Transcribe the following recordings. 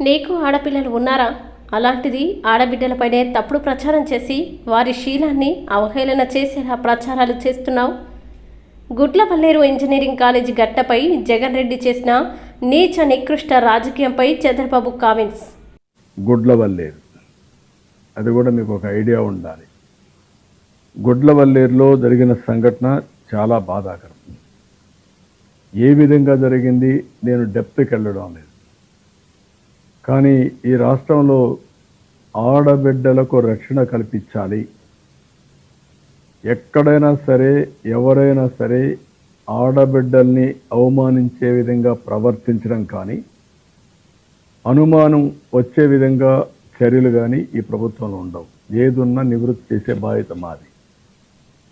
నీకు ఆడపిల్లలు ఉన్నారా? అలాంటిది ఆడబిడ్డలపైనే తప్పుడు ప్రచారం చేసి వారి శీలాన్ని అవహేళన చేసేలా ప్రచారాలు చేస్తున్నావు. గుడ్లవల్లేరు ఇంజనీరింగ్ కాలేజీ గట్టపై జగన్ రెడ్డి చేసిన నీచ నికృష్ట రాజకీయంపై చంద్రబాబు కామెంట్స్. గుడ్లవల్లేరు అది కూడా మీకు ఒక ఐడియా ఉండాలి. గుడ్లవల్లేరులో జరిగిన సంఘటన చాలా బాధాకరం. ఏ విధంగా జరిగింది నేను డెప్త్కి వెళ్ళడం లేదు. కానీ ఈ రాష్ట్రంలో ఆడబిడ్డలకు రక్షణ కల్పించాలి. ఎక్కడైనా సరే ఎవరైనా సరే ఆడబిడ్డల్ని అవమానించే విధంగా ప్రవర్తించడం కానీ అనుమానం వచ్చే విధంగా చర్యలు కానీ ఈ ప్రభుత్వంలో ఉండవు. ఏదున్నా నివృత్తి చేసే బాధ్యత మాది.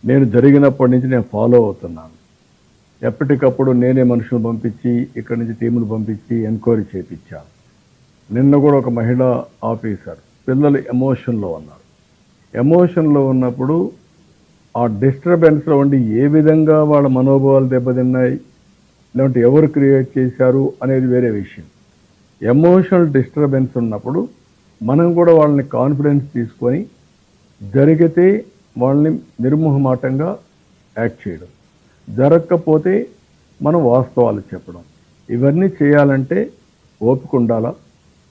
నేను జరిగినప్పటి నుంచి నేను ఫాలో అవుతున్నాను. ఎప్పటికప్పుడు నేనే మనుషులు పంపించి ఇక్కడి నుంచి టీములు పంపించి ఎంక్వైరీ చేయించాను. నిన్న కూడా ఒక మహిళా ఆఫీసర్ పిల్లలు ఎమోషన్లో ఉన్నారు. ఎమోషన్లో ఉన్నప్పుడు ఆ డిస్టర్బెన్స్లో ఉండి ఏ విధంగా వాళ్ళ మనోభావాలు దెబ్బతిన్నాయి, లేదంటే ఎవరు క్రియేట్ చేశారు అనేది వేరే విషయం. ఎమోషనల్ డిస్టర్బెన్స్ ఉన్నప్పుడు మనం కూడా వాళ్ళని కాన్ఫిడెన్స్ తీసుకొని జరిగితే వాళ్ళని నిర్మోహమాటంగా యాక్ట్ చేయడం, జరగకపోతే మనం వాస్తవాలు చెప్పడం. ఇవన్నీ చేయాలంటే ఓపిక ఉండాలా,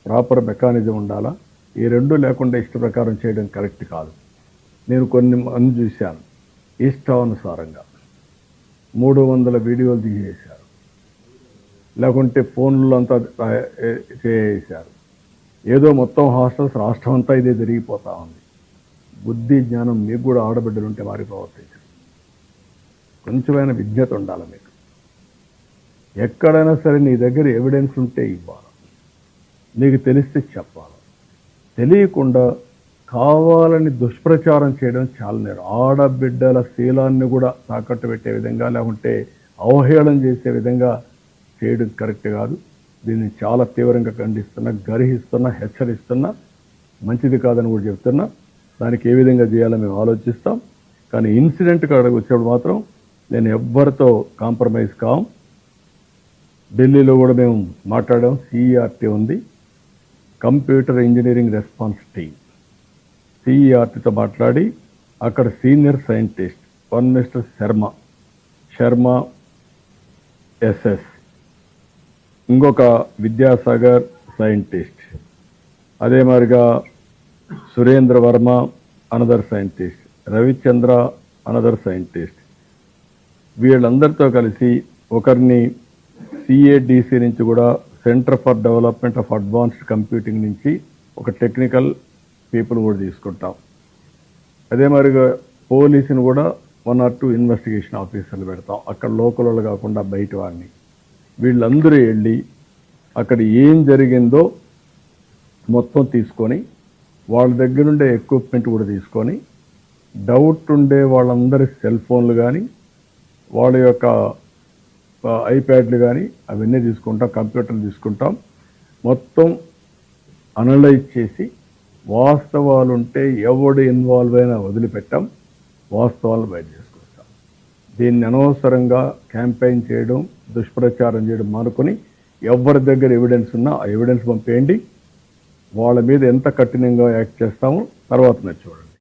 ప్రాపర్ మెకానిజం ఉండాలా. ఈ రెండు లేకుండా ఇష్ట ప్రకారం చేయడం కరెక్ట్ కాదు. నేను కొన్ని మంది చూశాను, ఇష్టానుసారంగా 300 వీడియోలు తీసేశారు, లేకుంటే ఫోన్లో అంతా చేసేశారు. ఏదో మొత్తం హాస్టల్స్ రాష్ట్రం అంతా ఇదే జరిగిపోతూ ఉంది. బుద్ధి జ్ఞానం మీకు కూడా ఆడబిడ్డలు ఉంటే వారి ప్రవర్తించారు. కొంచెమైనా విజ్ఞత ఉండాలి మీకు. ఎక్కడైనా సరే నీ దగ్గర ఎవిడెన్స్ ఉంటే ఇవ్వాలి, నీకు తెలిస్తే చెప్పాలి. తెలియకుండా కావాలని దుష్ప్రచారం చేయడం చాలా నేరం. ఆడబిడ్డల శీలాన్ని కూడా తాకట్టు పెట్టే విధంగా లేకుంటే అవహేళన చేసే విధంగా చేయడం కరెక్ట్ కాదు. దీన్ని చాలా తీవ్రంగా ఖండిస్తున్నా, గర్హిస్తున్నా, హెచ్చరిస్తున్నా. మంచిది కాదని కూడా చెప్తున్నా. దానికి ఏ విధంగా చేయాలో మేము ఆలోచిస్తాం. కానీ ఇన్సిడెంట్ కాడికి వచ్చేప్పుడు మాత్రం నేను ఎవ్వరితో కాంప్రమైజ్ కాం. ఢిల్లీలో కూడా మేము మాట్లాడాం. సిఈఆర్టీ ఉంది, కంప్యూటర్ ఇంజనీరింగ్ రెస్పాన్స్ టీమ్. సిఈఆర్టీతో మాట్లాడి అక్కడ senior scientist one mister Sharma SS, ఇంకొక విద్యాసాగర్ సైంటిస్ట్, అదే మాదిరిగా Surendra Varma another scientist, Ravichandra another scientist, వీళ్ళందరితో కలిసి ఒకరిని సిఏడిసి నుంచి కూడా centre for development of advanced computing నుంచి ఒక టెక్నికల్ పీపుల్ కూడా తీసుకుంటాం. అదే మాదిరిగా పోలీసుని కూడా 1 or 2 ఇన్వెస్టిగేషన్ ఆఫీసర్లు పెడతాం, అక్కడ లోకల్ వాళ్ళు కాకుండా బయట వాడిని. వీళ్ళందరూ వెళ్ళి అక్కడ ఏం జరిగిందో మొత్తం తీసుకొని వాళ్ళ దగ్గర ఉండే ఎక్విప్మెంట్ కూడా తీసుకొని డౌట్ ఉండే వాళ్ళందరి సెల్ ఫోన్లు కానీ వాళ్ళ యొక్క ఐప్యాడ్లు కానీ అవన్నీ తీసుకుంటాం, కంప్యూటర్లు తీసుకుంటాం. మొత్తం అనలైజ్ చేసి వాస్తవాలు ఉంటే ఎవడు ఇన్వాల్వ్ అయినా వదిలిపెట్టాం, వాస్తవాలను బయట చేసుకొస్తాం. దీన్ని అనవసరంగా క్యాంపెయిన్ చేయడం, దుష్ప్రచారం చేయడం మానుకొని ఎవరి దగ్గర ఎవిడెన్స్ ఉన్నా ఆ ఎవిడెన్స్ పంపేయండి. వాళ్ళ మీద ఎంత కఠినంగా యాక్ట్ చేస్తామో తర్వాత చూడండి.